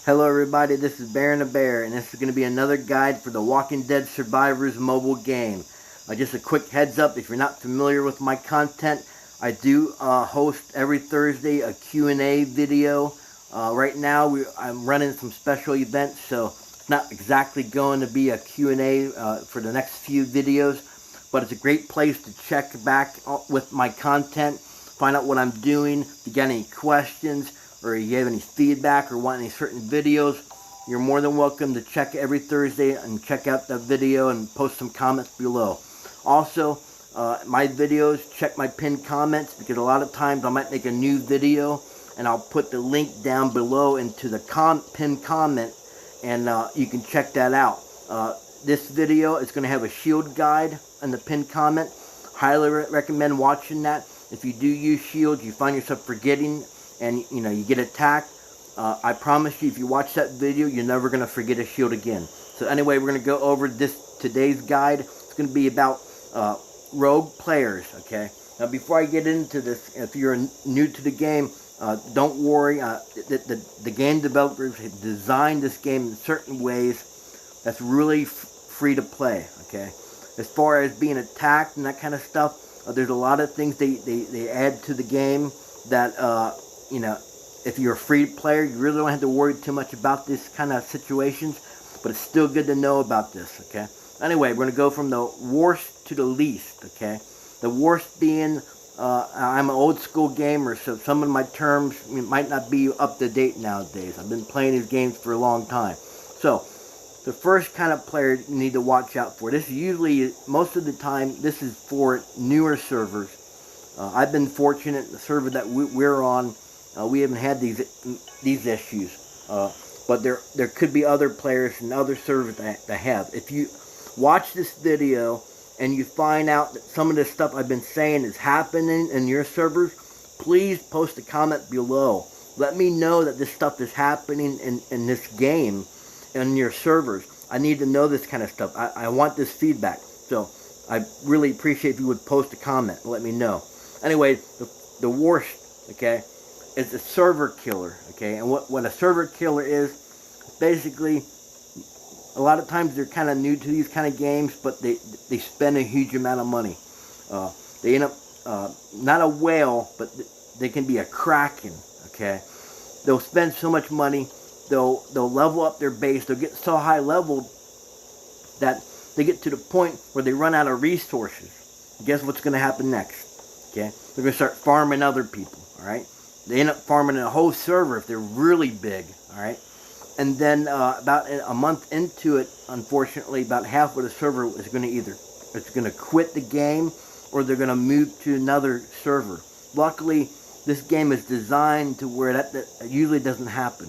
Hello everybody, this is Baron the Bear, and this is going to be another guide for the Walking Dead Survivors mobile game. Just a quick heads up, if you're not familiar with my content, I do host every Thursday a Q&A video. Right now I'm running some special events, so it's not exactly going to be a Q&A for the next few videos, but it's a great place to check back with my content, find out what I'm doing. If you got any questions, or you have any feedback or want any certain videos, you're more than welcome to check every Thursday and check out that video and post some comments below. Also, my videos, check my pinned comments, because a lot of times I might make a new video and I'll put the link down below into the pinned comment, and you can check that out. This video is going to have a shield guide in the pinned comment. Highly recommend watching that. If you do use shields, you find yourself forgetting and you get attacked, I promise you, if you watch that video, you're never going to forget a shield again. So anyway, we're going to go over today's guide. It's going to be about rogue players, okay? Now before I get into this, if you're new to the game, don't worry. The game developers have designed this game in certain ways that's really free to play, okay? As far as being attacked and that kind of stuff, there's a lot of things they add to the game that if you're a free player, you really don't have to worry too much about this kind of situations, but it's still good to know about this, okay? Anyway, we're going to go from the worst to the least, okay? The worst being, I'm an old school gamer, so some of my terms might not be up to date nowadays. I've been playing these games for a long time. So, the first kind of player you need to watch out for. This is usually, most of the time, this is for newer servers. I've been fortunate, the server that we're on, we haven't had these issues, but there could be other players and other servers that have. If you watch this video and you find out that some of the stuff I've been saying is happening in your servers, please post a comment below. Let me know that this stuff is happening in this game, in your servers. I need to know this kind of stuff. I want this feedback, so I really appreciate if you would post a comment and let me know. Anyway, the worst, okay, is a server killer, okay? And what a server killer is, basically, a lot of times they're kind of new to these kind of games, but they spend a huge amount of money. They end up, not a whale, but they can be a kraken, okay? They'll spend so much money, they'll level up their base, they'll get so high leveled that they get to the point where they run out of resources. Guess what's going to happen next? Okay, they're going to start farming other people, alright? They end up farming a whole server if they're really big, alright? And then about a month into it, unfortunately, about half of the server is going to quit the game, or they're going to move to another server. Luckily, this game is designed to where that usually doesn't happen.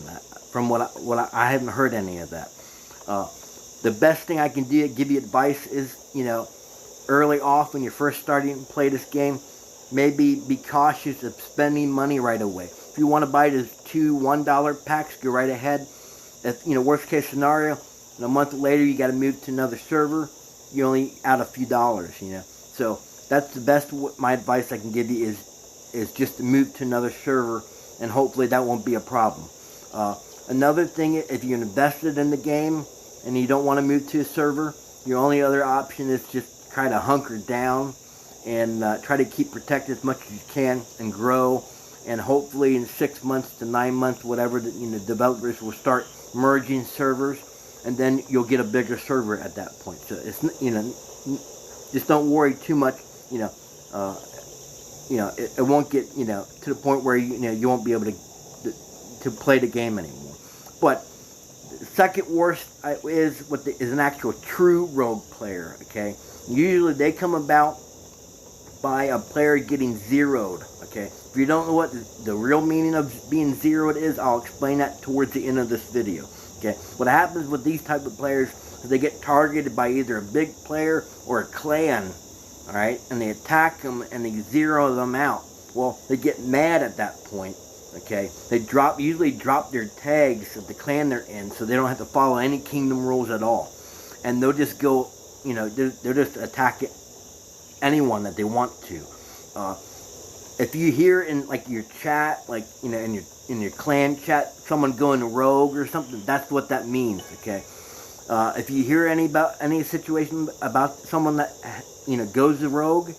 From what I haven't heard any of that. The best thing I can do to give you advice is, early off when you're first starting to play this game, maybe be cautious of spending money right away. If you want to buy those two $1 packs, go right ahead. If, worst case scenario, and a month later you got to move to another server, you're only out a few dollars, So that's the best, my advice I can give you is just to move to another server, and hopefully that won't be a problem. Another thing, if you're invested in the game and you don't want to move to a server, your only other option is just try to hunker down and try to keep protected as much as you can and grow. And hopefully in 6 months to 9 months, whatever, developers will start merging servers, and then you'll get a bigger server at that point. So it's just don't worry too much. It won't get to the point where you won't be able to play the game anymore. But the second worst is an actual true rogue player. Okay, usually they come about by a player getting zeroed. Okay, if you don't know what the real meaning of being zeroed is, I'll explain that towards the end of this video. Okay, what happens with these type of players is they get targeted by either a big player or a clan, alright, and they attack them and they zero them out. Well, they get mad at that point. Okay, they usually drop their tags of the clan they're in, so they don't have to follow any kingdom rules at all, and they'll just go, they'll just attack anyone that they want to. If you hear in like your chat, like in your in your clan chat, someone going rogue or something, that's what that means, okay? If you hear any situation about someone that goes rogue,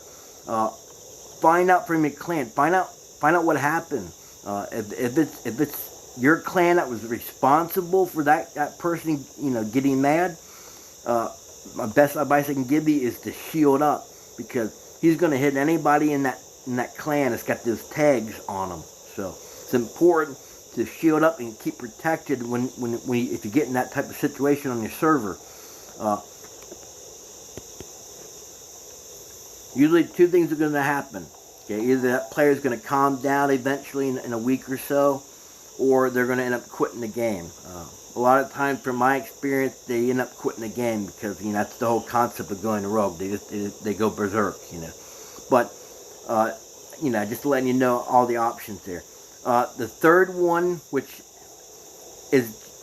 find out from your clan. Find out what happened. If it's your clan that was responsible for that person getting mad, my best advice I can give you is to shield up, because he's going to hit anybody in that clan that's got those tags on them. So it's important to shield up and keep protected if you get in that type of situation on your server. Usually two things are going to happen. Okay, either that player is going to calm down eventually in a week or so, or they're going to end up quitting the game. A lot of times, from my experience, they end up quitting the game because that's the whole concept of going rogue. They go berserk, But just letting you know all the options there. The third one, which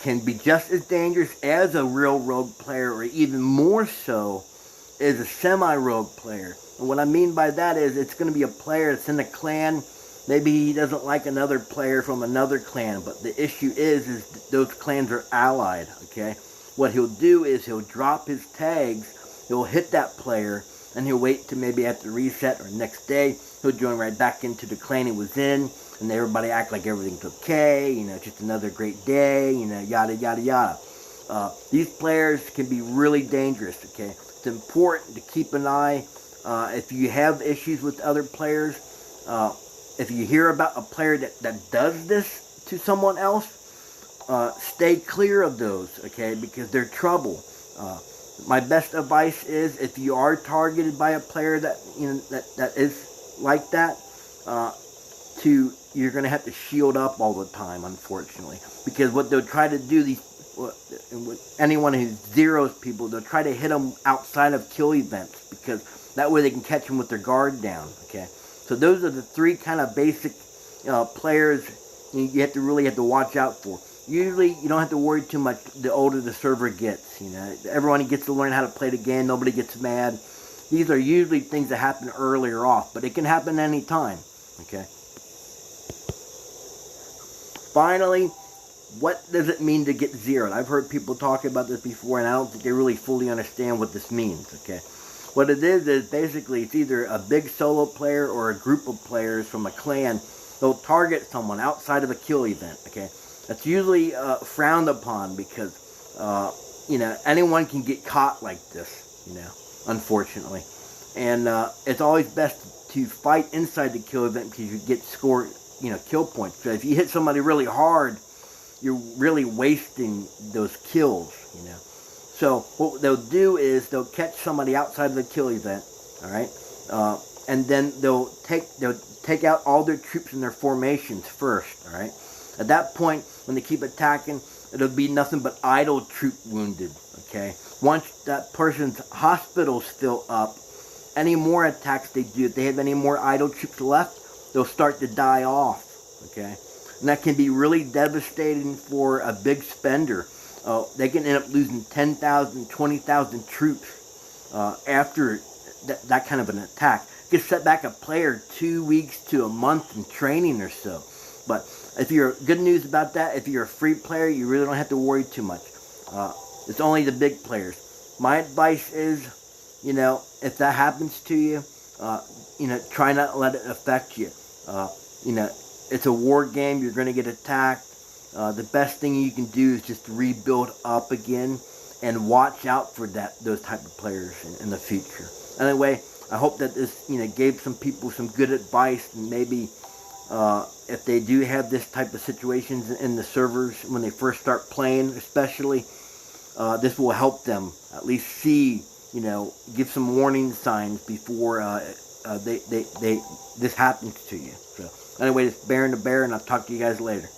can be just as dangerous as a real rogue player, or even more so, is a semi-rogue player. And what I mean by that is it's going to be a player that's in a clan. Maybe he doesn't like another player from another clan, but the issue is those clans are allied, okay? What he'll do is he'll drop his tags, he'll hit that player, and he'll wait to maybe at the reset or next day, he'll join right back into the clan he was in, and everybody act like everything's okay, just another great day, yada, yada, yada. These players can be really dangerous, okay? It's important to keep an eye. If you have issues with other players, if you hear about a player that does this to someone else, stay clear of those, okay, because they're trouble. My best advice is, if you are targeted by a player that is like that, you're going to have to shield up all the time, unfortunately, because what they'll try to do, anyone who zeros people, they'll try to hit them outside of kill events, because that way they can catch them with their guard down, okay? So those are the three kind of basic players you really have to watch out for. Usually, you don't have to worry too much the older the server gets, Everyone gets to learn how to play the game. Nobody gets mad. These are usually things that happen earlier off, but it can happen any time, okay? Finally, what does it mean to get zeroed? I've heard people talk about this before, and I don't think they really fully understand what this means, okay? What it is basically it's either a big solo player or a group of players from a clan. They'll target someone outside of a kill event, okay? That's usually frowned upon because, anyone can get caught like this, unfortunately. And it's always best to fight inside the kill event because you get score, kill points. So if you hit somebody really hard, you're really wasting those kills, So what they'll do is they'll catch somebody outside of the kill event, all right? And then they'll take out all their troops in their formations first, all right? At that point, when they keep attacking, it'll be nothing but idle troop wounded, okay? Once that person's hospitals fill up, any more attacks they do, if they have any more idle troops left, they'll start to die off, okay? And that can be really devastating for a big spender. They can end up losing 10,000, 20,000 troops after that kind of an attack. It can set back a player 2 weeks to a month in training or so. But if you're good news about that, if you're a free player, you really don't have to worry too much. It's only the big players. My advice is, if that happens to you, try not to let it affect you. It's a war game. You're going to get attacked. The best thing you can do is just rebuild up again and watch out for those type of players in the future. Anyway, I hope that this gave some people some good advice, and maybe if they do have this type of situations in the servers when they first start playing, especially, this will help them at least see, give some warning signs before this happens to you. So anyway, it's Baron the Bear, and I'll talk to you guys later.